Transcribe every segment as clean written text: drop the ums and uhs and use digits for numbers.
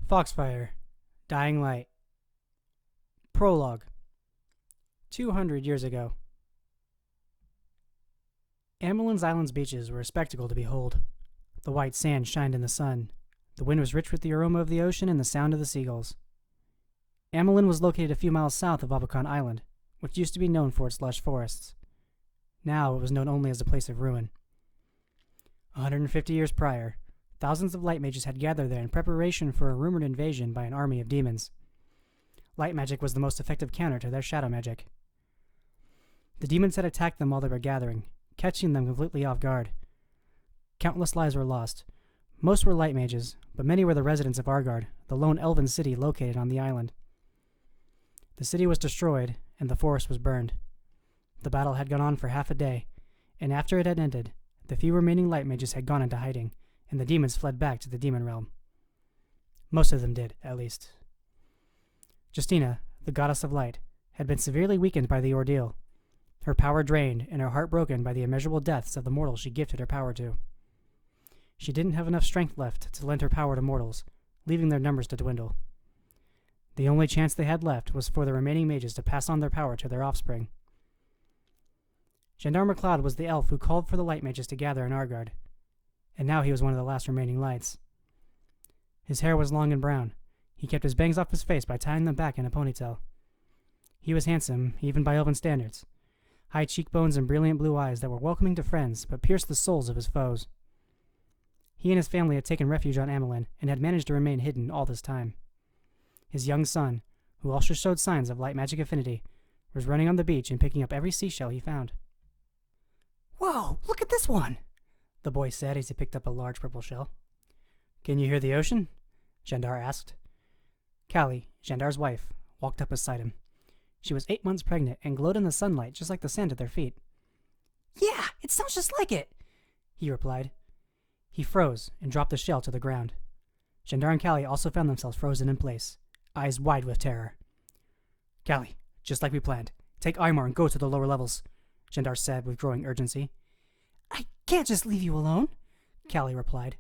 Foxfire, Dying Light. Prologue. 200 years ago. Amelin's Island's beaches were a spectacle to behold. The white sand shined in the sun. The wind was rich with the aroma of the ocean and the sound of the seagulls. Amelin was located a few miles south of Abakan Island, which used to be known for its lush forests. Now it was known only as a place of ruin. 150 years prior, thousands of light mages had gathered there in preparation for a rumored invasion by an army of demons. Light magic was the most effective counter to their shadow magic. The demons had attacked them while they were gathering, catching them completely off guard. Countless lives were lost. Most were light mages, but many were the residents of Argard, the lone elven city located on the island. The city was destroyed, and the forest was burned. The battle had gone on for half a day, and after it had ended, the few remaining light mages had gone into hiding, and the demons fled back to the demon realm. Most of them did, at least. Justina, the goddess of light, had been severely weakened by the ordeal, her power drained and her heart broken by the immeasurable deaths of the mortals she gifted her power to. She didn't have enough strength left to lend her power to mortals, leaving their numbers to dwindle. The only chance they had left was for the remaining mages to pass on their power to their offspring. Gendarme MacLeod was the elf who called for the light mages to gather in Argard, and now he was one of the last remaining lights. His hair was long and brown. He kept his bangs off his face by tying them back in a ponytail. He was handsome, even by elven standards. High cheekbones and brilliant blue eyes that were welcoming to friends but pierced the souls of his foes. He and his family had taken refuge on Amelin and had managed to remain hidden all this time. His young son, who also showed signs of light magic affinity, was running on the beach and picking up every seashell he found. "Whoa, look at this one!" the boy said as he picked up a large purple shell. "Can you hear the ocean?" Gendar asked. Callie, Gendar's wife, walked up beside him. She was 8 months pregnant and glowed in the sunlight just like the sand at their feet. "Yeah, it sounds just like it," he replied. He froze and dropped the shell to the ground. Gendar and Callie also found themselves frozen in place, eyes wide with terror. "Callie, just like we planned, take Aymar and go to the lower levels," Gendar said with growing urgency. "I can't just leave you alone," Callie replied.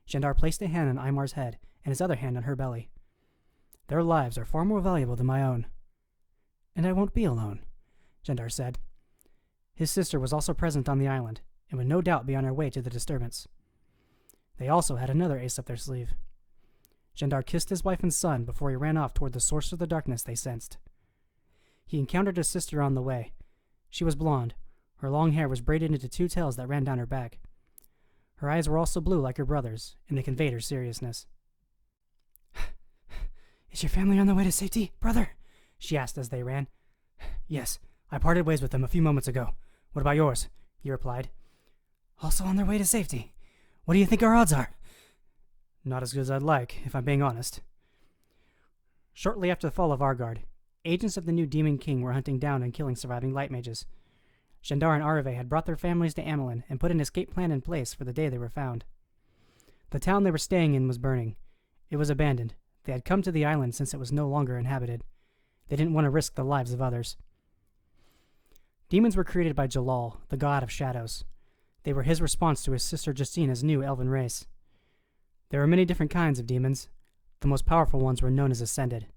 Gendar placed a hand on Aymar's head and his other hand on her belly. "Their lives are far more valuable than my own." "And I won't be alone," Gendar said. His sister was also present on the island, and would no doubt be on her way to the disturbance. They also had another ace up their sleeve. Gendar kissed his wife and son before he ran off toward the source of the darkness they sensed. He encountered his sister on the way. She was blonde. Her long hair was braided into two tails that ran down her back. Her eyes were also blue like her brother's, and they conveyed her seriousness. "Is your family on their way to safety, brother?" she asked as they ran. "Yes, I parted ways with them a few moments ago. What about yours?" he replied. "Also on their way to safety. What do you think our odds are?" "Not as good as I'd like, if I'm being honest." Shortly after the fall of Argard, agents of the new Demon King were hunting down and killing surviving light mages. Gendar and Arve had brought their families to Amelin and put an escape plan in place for the day they were found. The town they were staying in was burning. It was abandoned. They had come to the island since it was no longer inhabited. They didn't want to risk the lives of others. Demons were created by Jalal, the god of shadows. They were his response to his sister Justina's new elven race. There were many different kinds of demons. The most powerful ones were known as Ascended.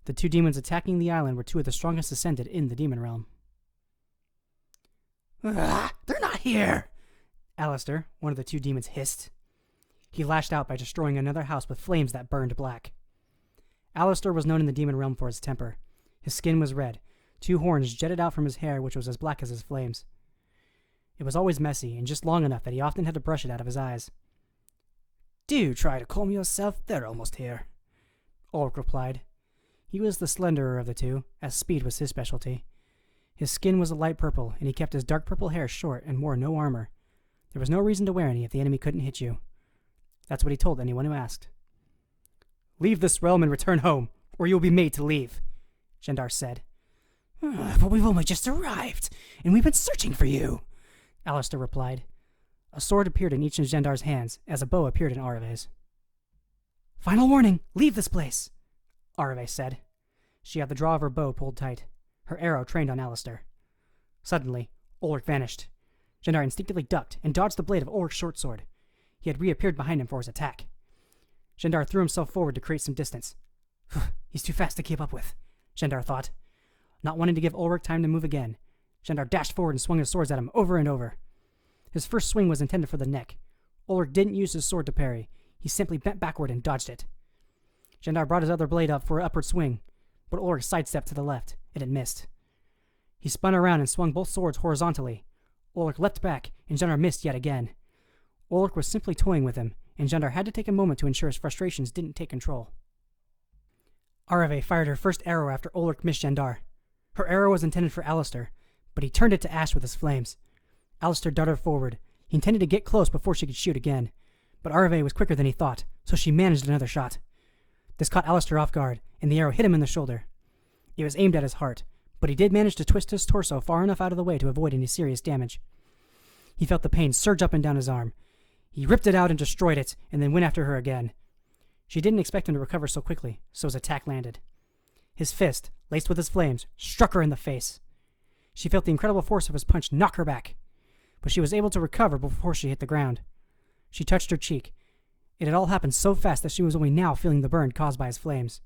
The two demons attacking the island were two of the strongest Ascended in the demon realm. "They're not here!" Alistair, one of the two demons, hissed. He lashed out by destroying another house with flames that burned black. Alistair was known in the demon realm for his temper. His skin was red. Two horns jetted out from his hair, which was as black as his flames. It was always messy, and just long enough that he often had to brush it out of his eyes. "Do try to calm yourself, they're almost here," Ulrich replied. He was the slenderer of the two, as speed was his specialty. His skin was a light purple, and he kept his dark purple hair short and wore no armor. There was no reason to wear any if the enemy couldn't hit you. That's what he told anyone who asked. "Leave this realm and return home, or you will be made to leave," Gendar said. "But we've only just arrived, and we've been searching for you," Alistair replied. A sword appeared in each of Gendar's hands, as a bow appeared in Arve's. "Final warning, leave this place," Arve said. She had the draw of her bow pulled tight, her arrow trained on Alistair. Suddenly, Ulrich vanished. Gendar instinctively ducked and dodged the blade of Ulrich's short sword. He had reappeared behind him for his attack. Jandar threw himself forward to create some distance. He's too fast to keep up with, Jandar thought. Not wanting to give Ulrich time to move again, Jandar dashed forward and swung his swords at him over and over. His first swing was intended for the neck. Ulrich didn't use his sword to parry. He simply bent backward and dodged it. Jandar brought his other blade up for an upward swing, but Ulrich sidestepped to the left. It had missed. He spun around and swung both swords horizontally. Ulrich leapt back, and Jandar missed yet again. Ulrich was simply toying with him, and Jandar had to take a moment to ensure his frustrations didn't take control. Arve fired her first arrow after Ulrich missed Jandar. Her arrow was intended for Alistair, but he turned it to ash with his flames. Alistair darted forward. He intended to get close before she could shoot again, but Arve was quicker than he thought, so she managed another shot. This caught Alistair off guard, and the arrow hit him in the shoulder. It was aimed at his heart, but he did manage to twist his torso far enough out of the way to avoid any serious damage. He felt the pain surge up and down his arm. He ripped it out and destroyed it, and then went after her again. She didn't expect him to recover so quickly, so his attack landed. His fist, laced with his flames, struck her in the face. She felt the incredible force of his punch knock her back, but she was able to recover before she hit the ground. She touched her cheek. It had all happened so fast that she was only now feeling the burn caused by his flames.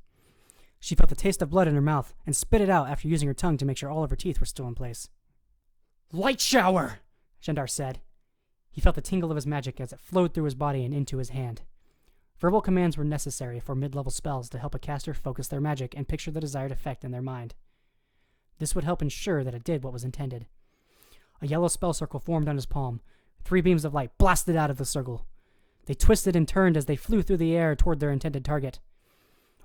She felt the taste of blood in her mouth and spit it out after using her tongue to make sure all of her teeth were still in place. "Light shower!" Jandar said. He felt the tingle of his magic as it flowed through his body and into his hand. Verbal commands were necessary for mid-level spells to help a caster focus their magic and picture the desired effect in their mind. This would help ensure that it did what was intended. A yellow spell circle formed on his palm. 3 beams of light blasted out of the circle. They twisted and turned as they flew through the air toward their intended target.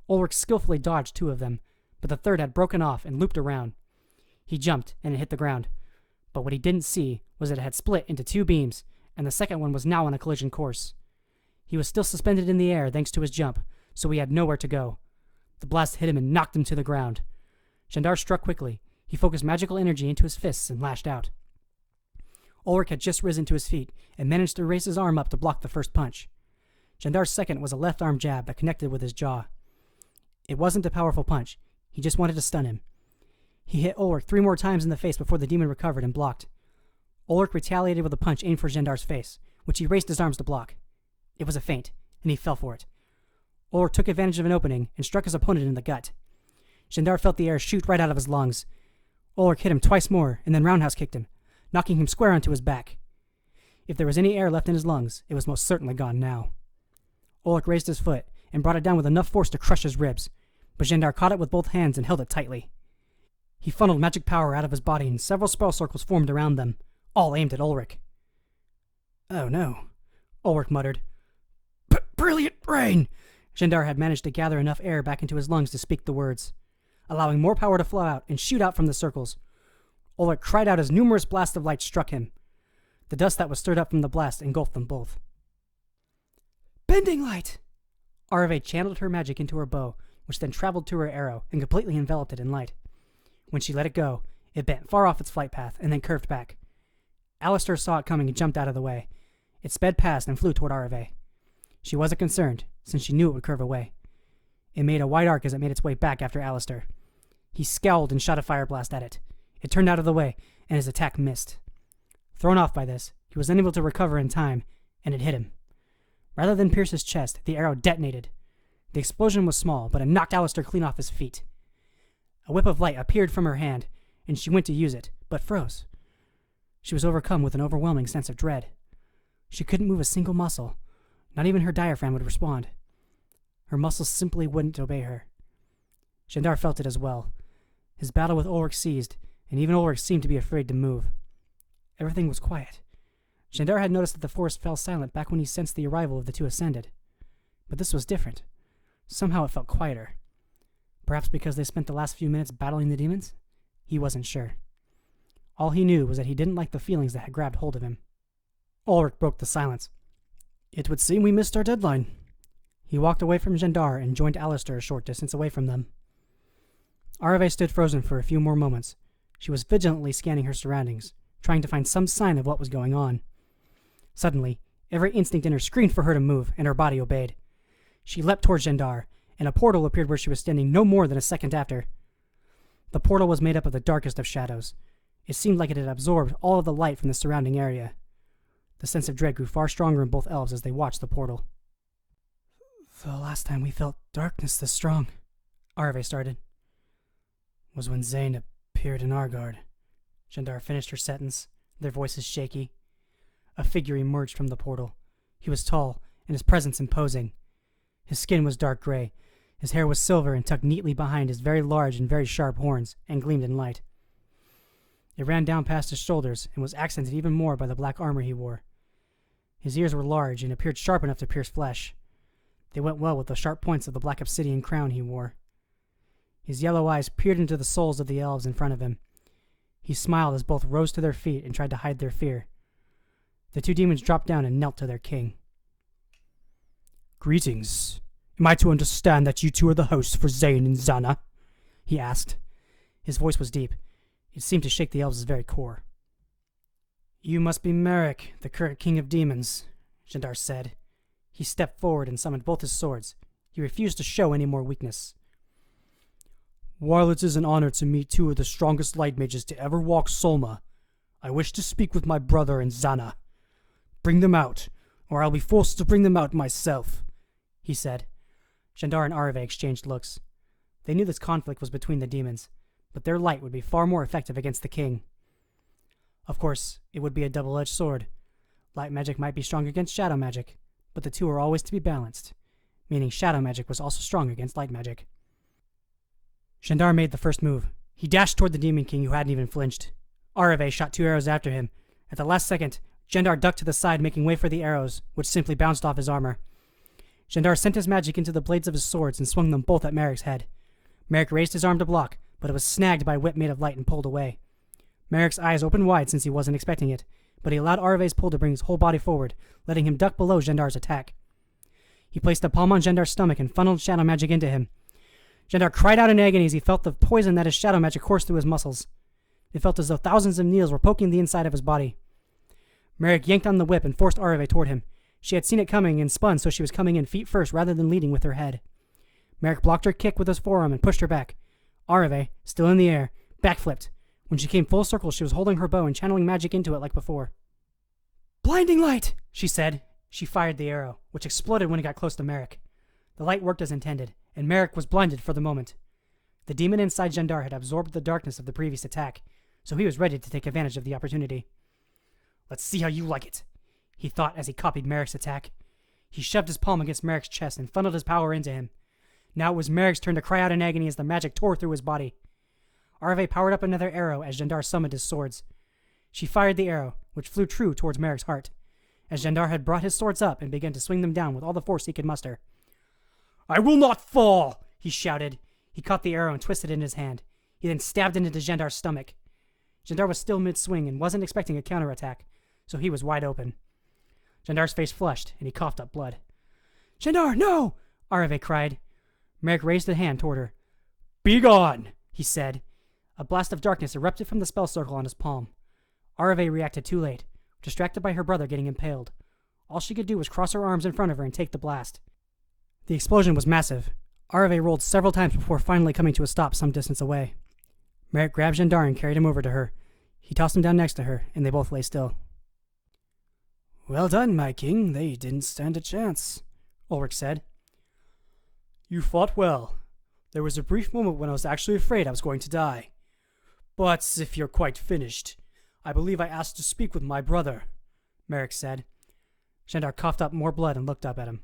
Ulrich skillfully dodged 2 of them, but the third had broken off and looped around. He jumped, and it hit the ground. But what he didn't see was that it had split into 2 beams, and the second one was now on a collision course. He was still suspended in the air thanks to his jump, so he had nowhere to go. The blast hit him and knocked him to the ground. Jandar struck quickly. He focused magical energy into his fists and lashed out. Ulrich had just risen to his feet and managed to raise his arm up to block the first punch. Jandar's second was a left arm jab that connected with his jaw. It wasn't a powerful punch. He just wanted to stun him. He hit Ulrich 3 more times in the face before the demon recovered and blocked. Ulrich retaliated with a punch aimed for Jandar's face, which he raised his arms to block. It was a feint, and he fell for it. Ulrich took advantage of an opening and struck his opponent in the gut. Jandar felt the air shoot right out of his lungs. Ulrich hit him twice more and then roundhouse kicked him, knocking him square onto his back. If there was any air left in his lungs, it was most certainly gone now. Ulrich raised his foot and brought it down with enough force to crush his ribs, but Jandar caught it with both hands and held it tightly. He funneled magic power out of his body and several spell circles formed around them, all aimed at Ulrich. "Oh no," Ulrich muttered. "Brilliant brain!" Jandar had managed to gather enough air back into his lungs to speak the words, allowing more power to flow out and shoot out from the circles. Ulrich cried out as numerous blasts of light struck him. The dust that was stirred up from the blast engulfed them both. "Bending light!" Arve channeled her magic into her bow, which then traveled to her arrow and completely enveloped it in light. When she let it go, it bent far off its flight path and then curved back. Alistair saw it coming and jumped out of the way. It sped past and flew toward Arve. She wasn't concerned, since she knew it would curve away. It made a wide arc as it made its way back after Alistair. He scowled and shot a fire blast at it. It turned out of the way, and his attack missed. Thrown off by this, he was unable to recover in time, and it hit him. Rather than pierce his chest, the arrow detonated. The explosion was small, but it knocked Alistair clean off his feet. A whip of light appeared from her hand, and she went to use it, but froze. She was overcome with an overwhelming sense of dread. She couldn't move a single muscle. Not even her diaphragm would respond. Her muscles simply wouldn't obey her. Jandar felt it as well. His battle with Ulrich ceased, and even Ulrich seemed to be afraid to move. Everything was quiet. Jandar had noticed that the forest fell silent back when he sensed the arrival of the 2 Ascended. But this was different. Somehow it felt quieter. Perhaps because they spent the last few minutes battling the demons? He wasn't sure. All he knew was that he didn't like the feelings that had grabbed hold of him. Ulrich broke the silence. "It would seem we missed our deadline." He walked away from Jandar and joined Alistair a short distance away from them. Arve stood frozen for a few more moments. She was vigilantly scanning her surroundings, trying to find some sign of what was going on. Suddenly, every instinct in her screamed for her to move, and her body obeyed. She leapt towards Jandar, and a portal appeared where she was standing no more than a second after. The portal was made up of the darkest of shadows. It seemed like it had absorbed all of the light from the surrounding area. The sense of dread grew far stronger in both elves as they watched the portal. The last time we felt darkness this strong, Arve started, was when Zane appeared in Argard. Jandar finished her sentence, their voices shaky. A figure emerged from the portal. He was tall, and his presence imposing. His skin was dark gray. His hair was silver and tucked neatly behind his very large and very sharp horns, and gleamed in light. It ran down past his shoulders, and was accented even more by the black armor he wore. His ears were large, and appeared sharp enough to pierce flesh. They went well with the sharp points of the black obsidian crown he wore. His yellow eyes peered into the souls of the elves in front of him. He smiled as both rose to their feet and tried to hide their fear. The two demons dropped down and knelt to their king. "Greetings. Am I to understand that you two are the hosts for Zane and Zana?" he asked. His voice was deep. It seemed to shake the elves' very core. "You must be Merrick, the current king of demons," Jandar said. He stepped forward and summoned both his swords. He refused to show any more weakness. "While it is an honor to meet two of the strongest light mages to ever walk Solma, I wish to speak with my brother and Zana. Bring them out, or I'll be forced to bring them out myself," he said. Jandar and Arve exchanged looks. They knew this conflict was between the demons, but their light would be far more effective against the king. Of course, it would be a double-edged sword. Light magic might be strong against shadow magic, but the two are always to be balanced, meaning shadow magic was also strong against light magic. Jandar made the first move. He dashed toward the Demon King, who hadn't even flinched. Arve shot 2 arrows after him. At the last second, Jandar ducked to the side, making way for the arrows, which simply bounced off his armor. Jandar sent his magic into the blades of his swords and swung them both at Merrick's head. Merrick raised his arm to block, but it was snagged by a whip made of light and pulled away. Merrick's eyes opened wide since he wasn't expecting it, but he allowed Arve's pull to bring his whole body forward, letting him duck below Jandar's attack. He placed a palm on Jandar's stomach and funneled shadow magic into him. Jandar cried out in agony as he felt the poison that his shadow magic coursed through his muscles. It felt as though thousands of needles were poking the inside of his body. Merrick yanked on the whip and forced Arve toward him. She had seen it coming and spun, so she was coming in feet first rather than leading with her head. Merrick blocked her kick with his forearm and pushed her back. Arve, still in the air, backflipped. When she came full circle, she was holding her bow and channeling magic into it like before. "Blinding light!" she said. She fired the arrow, which exploded when it got close to Merrick. The light worked as intended, and Merrick was blinded for the moment. The demon inside Jandar had absorbed the darkness of the previous attack, so he was ready to take advantage of the opportunity. "Let's see how you like it," he thought as he copied Merrick's attack. He shoved his palm against Merrick's chest and funneled his power into him. Now it was Merrick's turn to cry out in agony as the magic tore through his body. Arve powered up another arrow as Jandar summoned his swords. She fired the arrow, which flew true towards Merrick's heart, as Jandar had brought his swords up and began to swing them down with all the force he could muster. "I will not fall!" he shouted. He caught the arrow and twisted it in his hand. He then stabbed it into Jandar's stomach. Jandar was still mid-swing and wasn't expecting a counterattack, so he was wide open. Jandar's face flushed, and he coughed up blood. "Jandar, no!" Arve cried. Merrick raised a hand toward her. "Begone!" he said. A blast of darkness erupted from the spell circle on his palm. Arve reacted too late, distracted by her brother getting impaled. All she could do was cross her arms in front of her and take the blast. The explosion was massive. Arve rolled several times before finally coming to a stop some distance away. Merrick grabbed Jandar and carried him over to her. He tossed him down next to her, and they both lay still. "Well done, my king. They didn't stand a chance," Ulrich said. "You fought well. There was a brief moment when I was actually afraid I was going to die. But if you're quite finished, I believe I asked to speak with my brother," Merrick said. Jandar coughed up more blood and looked up at him.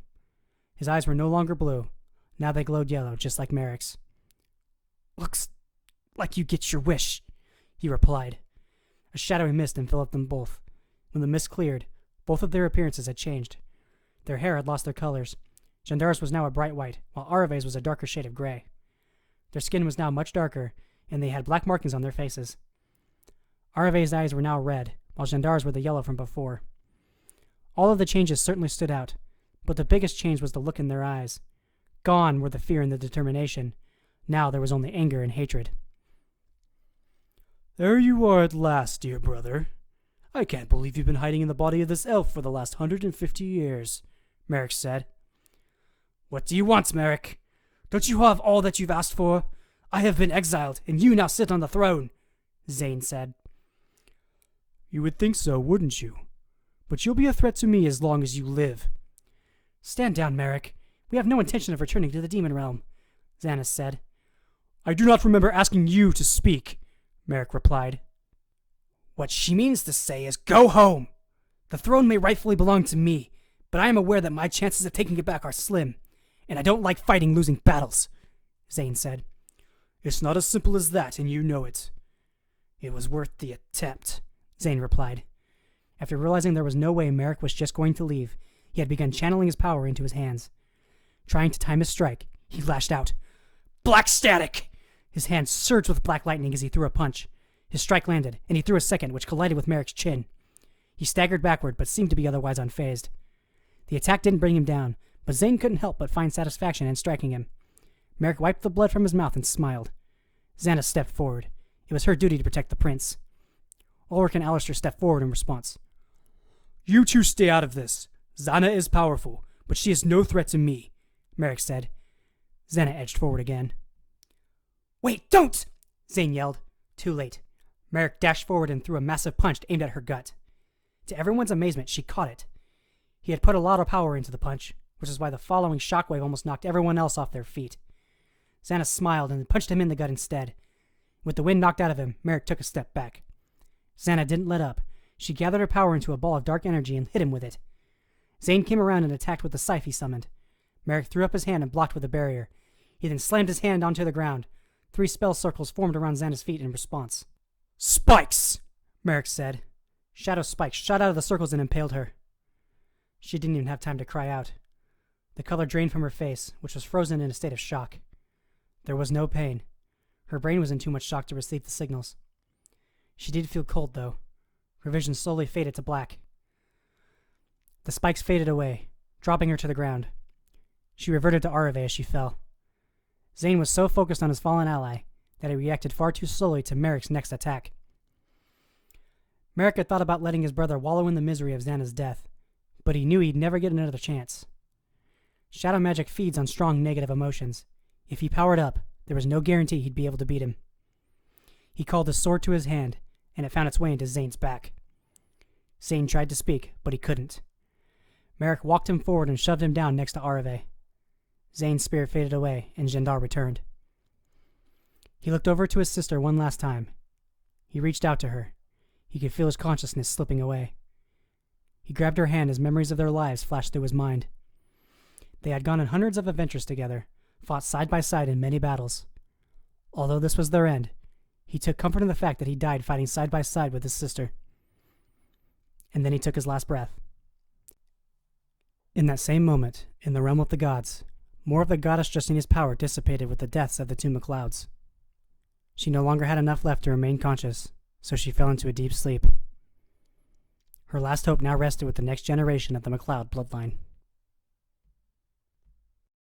His eyes were no longer blue. Now they glowed yellow, just like Merrick's. "Looks like you get your wish," he replied. A shadowy mist enveloped them both. When the mist cleared, both of their appearances had changed. Their hair had lost their colors. Jandar's was now a bright white, while Arve's was a darker shade of gray. Their skin was now much darker, and they had black markings on their faces. Arve's eyes were now red, while Jandar's were the yellow from before. All of the changes certainly stood out, but the biggest change was the look in their eyes. Gone were the fear and the determination. Now there was only anger and hatred. "There you are at last, dear brother. I can't believe you've been hiding in the body of this elf for the last 150 years, Merrick said. "What do you want, Merrick? Don't you have all that you've asked for? I have been exiled, and you now sit on the throne," Zane said. "You would think so, wouldn't you? But you'll be a threat to me as long as you live." "Stand down, Merrick. We have no intention of returning to the demon realm, Xanas said. I do not remember asking you to speak, Merrick replied. What she means to say is go home. The throne may rightfully belong to me, but I am aware that my chances of taking it back are slim, and I don't like fighting losing battles, Zane said. It's not as simple as that, and you know it. It was worth the attempt, Zane replied. After realizing there was no way Merrick was just going to leave, he had begun channeling his power into his hands. Trying to time his strike, he lashed out. Black static! His hands surged with black lightning as he threw a punch. His strike landed, and he threw a second, which collided with Merrick's chin. He staggered backward, but seemed to be otherwise unfazed. The attack didn't bring him down, but Zane couldn't help but find satisfaction in striking him. Merrick wiped the blood from his mouth and smiled. Xana stepped forward. It was her duty to protect the prince. Ulrich and Alistair stepped forward in response. You two stay out of this. Xana is powerful, but she is no threat to me, Merrick said. Xana edged forward again. Wait, don't! Zane yelled. Too late. Merrick dashed forward and threw a massive punch aimed at her gut. To everyone's amazement, she caught it. He had put a lot of power into the punch, which is why the following shockwave almost knocked everyone else off their feet. Xana smiled and punched him in the gut instead. With the wind knocked out of him, Merrick took a step back. Xana didn't let up. She gathered her power into a ball of dark energy and hit him with it. Zane came around and attacked with the scythe he summoned. Merrick threw up his hand and blocked with a barrier. He then slammed his hand onto the ground. 3 spell circles formed around Xana's feet in response. Spikes! Merrick said. Shadow spikes shot out of the circles and impaled her. She didn't even have time to cry out. The color drained from her face, which was frozen in a state of shock. There was no pain. Her brain was in too much shock to receive the signals. She did feel cold, though. Her vision slowly faded to black. The spikes faded away, dropping her to the ground. She reverted to Arave as she fell. Zane was so focused on his fallen ally that he reacted far too slowly to Merrick's next attack. Merrick had thought about letting his brother wallow in the misery of Xana's death, but he knew he'd never get another chance. Shadow magic feeds on strong negative emotions. If he powered up, there was no guarantee he'd be able to beat him. He called his sword to his hand, and it found its way into Zane's back. Zane tried to speak, but he couldn't. Merrick walked him forward and shoved him down next to Arave. Zane's spirit faded away, and Jandar returned. He looked over to his sister one last time. He reached out to her. He could feel his consciousness slipping away. He grabbed her hand as memories of their lives flashed through his mind. They had gone on hundreds of adventures together, fought side by side in many battles. Although this was their end, he took comfort in the fact that he died fighting side by side with his sister. And then he took his last breath. In that same moment, in the realm of the gods, more of the goddess Justinia's power dissipated with the deaths of the 2 MacLeods. She no longer had enough left to remain conscious, so she fell into a deep sleep. Her last hope now rested with the next generation of the MacLeod bloodline.